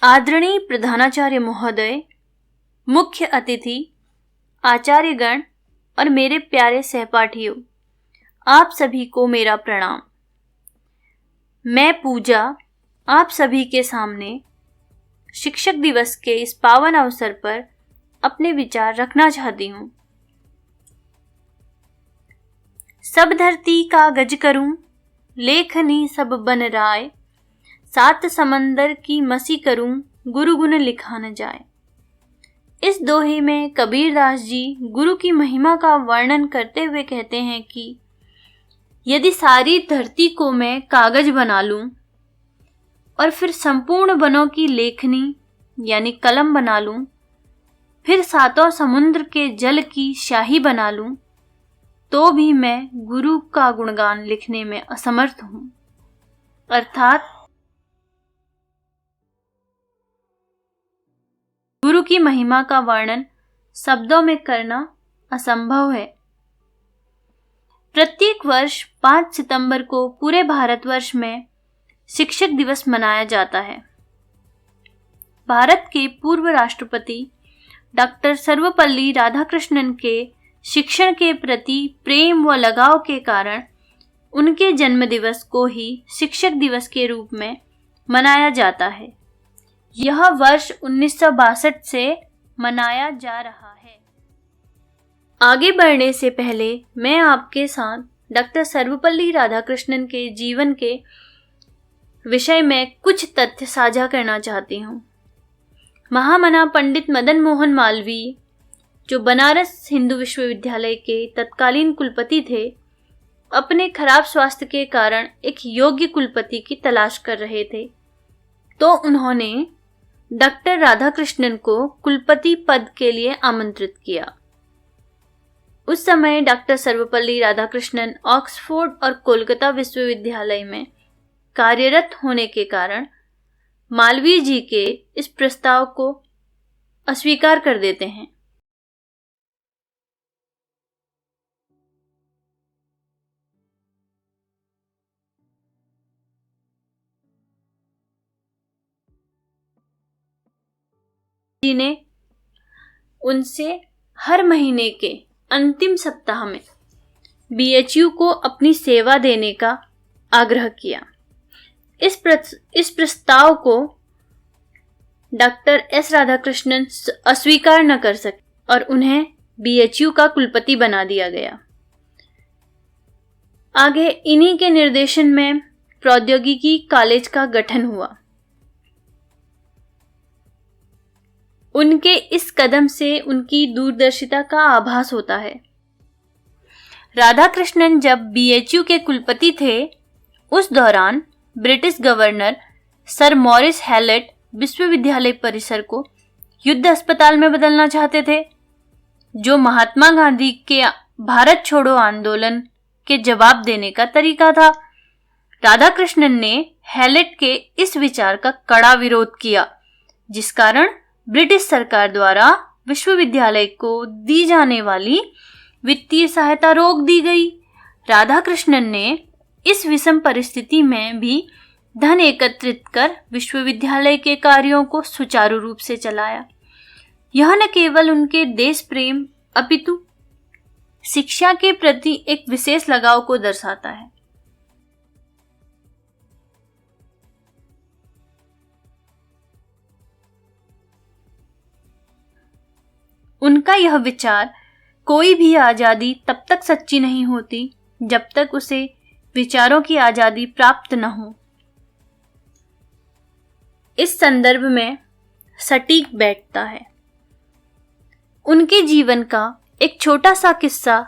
आदरणीय प्रधानाचार्य महोदय, मुख्य अतिथि, आचार्यगण और मेरे प्यारे सहपाठियों, आप सभी को मेरा प्रणाम। मैं पूजा आप सभी के सामने शिक्षक दिवस के इस पावन अवसर पर अपने विचार रखना चाहती हूँ। सब धरती का गज करूं, लेखनी सब बन राय, सात समंदर की मसी करूं, गुरु गुण लिखा न जाए। इस दोहे में कबीरदास जी गुरु की महिमा का वर्णन करते हुए कहते हैं कि यदि सारी धरती को मैं कागज बना लूं और फिर संपूर्ण वनों की लेखनी यानी कलम बना लूं, फिर सातों समुद्र के जल की शाही बना लूं, तो भी मैं गुरु का गुणगान लिखने में असमर्थ हूं। अर्थात गुरु की महिमा का वर्णन शब्दों में करना असंभव है। प्रत्येक वर्ष 5 सितंबर को पूरे भारतवर्ष में शिक्षक दिवस मनाया जाता है। भारत के पूर्व राष्ट्रपति डॉक्टर सर्वपल्ली राधाकृष्णन के शिक्षण के प्रति प्रेम व लगाव के कारण उनके जन्म दिवस को ही शिक्षक दिवस के रूप में मनाया जाता है। यह वर्ष 1962 से मनाया जा रहा है। आगे बढ़ने से पहले मैं आपके साथ डॉक्टर सर्वपल्ली राधाकृष्णन के जीवन के विषय में कुछ तथ्य साझा करना चाहती हूँ। महामना पंडित मदन मोहन मालवीय, जो बनारस हिंदू विश्वविद्यालय के तत्कालीन कुलपति थे, अपने खराब स्वास्थ्य के कारण एक योग्य कुलपति की तलाश कर रहे थे, तो उन्होंने डॉक्टर राधाकृष्णन को कुलपति पद के लिए आमंत्रित किया। उस समय डॉक्टर सर्वपल्ली राधाकृष्णन ऑक्सफोर्ड और कोलकाता विश्वविद्यालय में कार्यरत होने के कारण मालवीय जी के इस प्रस्ताव को अस्वीकार कर देते हैं। जी ने उनसे हर महीने के अंतिम सप्ताह में बीएचयू को अपनी सेवा देने का आग्रह किया। इस प्रस्ताव को डॉक्टर एस राधाकृष्णन अस्वीकार न कर सके और उन्हें बीएचयू का कुलपति बना दिया गया। आगे इन्हीं के निर्देशन में प्रौद्योगिकी कॉलेज का गठन हुआ। उनके इस कदम से उनकी दूरदर्शिता का आभास होता है। राधाकृष्णन जब बीएचयू के कुलपति थे, उस दौरान British governor Sir Maurice Hallett विश्वविद्यालय परिसर को युद्ध अस्पताल में बदलना चाहते थे, जो महात्मा गांधी के भारत छोड़ो आंदोलन के जवाब देने का तरीका था। राधाकृष्णन ने हैलेट के इस विचार का कड़ा विरोध किया, जिस कारण ब्रिटिश सरकार द्वारा विश्वविद्यालय को दी जाने वाली वित्तीय सहायता रोक दी गई। राधाकृष्णन ने इस विषम परिस्थिति में भी धन एकत्रित कर विश्वविद्यालय के कार्यों को सुचारू रूप से चलाया। यह न केवल उनके देश प्रेम अपितु शिक्षा के प्रति एक विशेष लगाव को दर्शाता है। उनका यह विचार, कोई भी आजादी तब तक सच्ची नहीं होती जब तक उसे विचारों की आजादी प्राप्त न हो, इस संदर्भ में सटीक बैठता है। उनके जीवन का एक छोटा सा किस्सा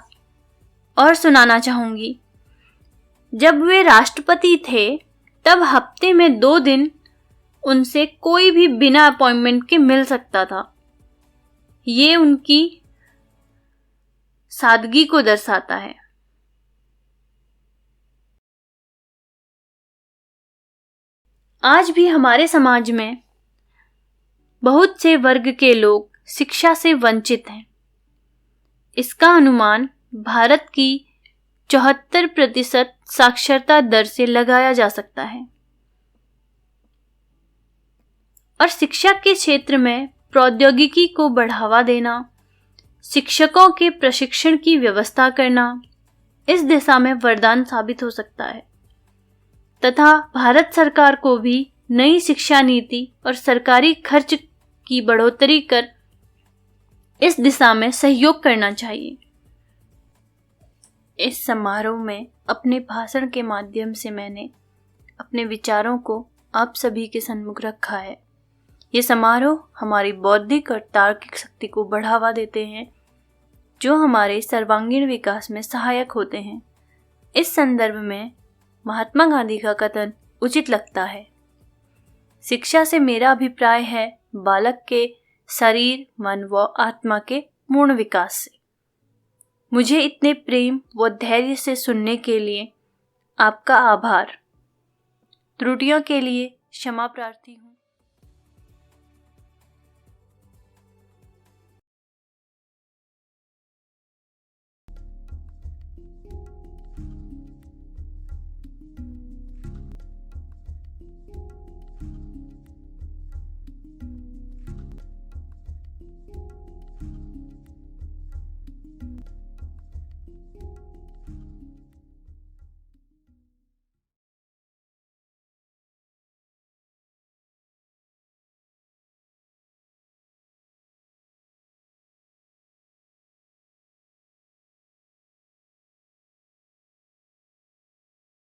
और सुनाना चाहूंगी। जब वे राष्ट्रपति थे, तब हफ्ते में 2 दिन उनसे कोई भी बिना अपॉइंटमेंट के मिल सकता था। ये उनकी सादगी को दर्शाता है। आज भी हमारे समाज में बहुत से वर्ग के लोग शिक्षा से वंचित हैं। इसका अनुमान भारत की 74% साक्षरता दर से लगाया जा सकता है। और शिक्षा के क्षेत्र में प्रौद्योगिकी को बढ़ावा देना, शिक्षकों के प्रशिक्षण की व्यवस्था करना इस दिशा में वरदान साबित हो सकता है तथा भारत सरकार को भी नई शिक्षा नीति और सरकारी खर्च की बढ़ोतरी कर इस दिशा में सहयोग करना चाहिए। इस समारोह में अपने भाषण के माध्यम से मैंने अपने विचारों को आप सभी के सम्मुख रखा है। ये समारोह हमारी बौद्धिक और तार्किक शक्ति को बढ़ावा देते हैं, जो हमारे सर्वांगीण विकास में सहायक होते हैं। इस संदर्भ में महात्मा गांधी का कथन उचित लगता है। शिक्षा से मेरा अभिप्राय है बालक के शरीर, मन व आत्मा के पूर्ण विकास से। मुझे इतने प्रेम व धैर्य से सुनने के लिए आपका आभार। त्रुटियों के लिए क्षमा प्रार्थी हूँ।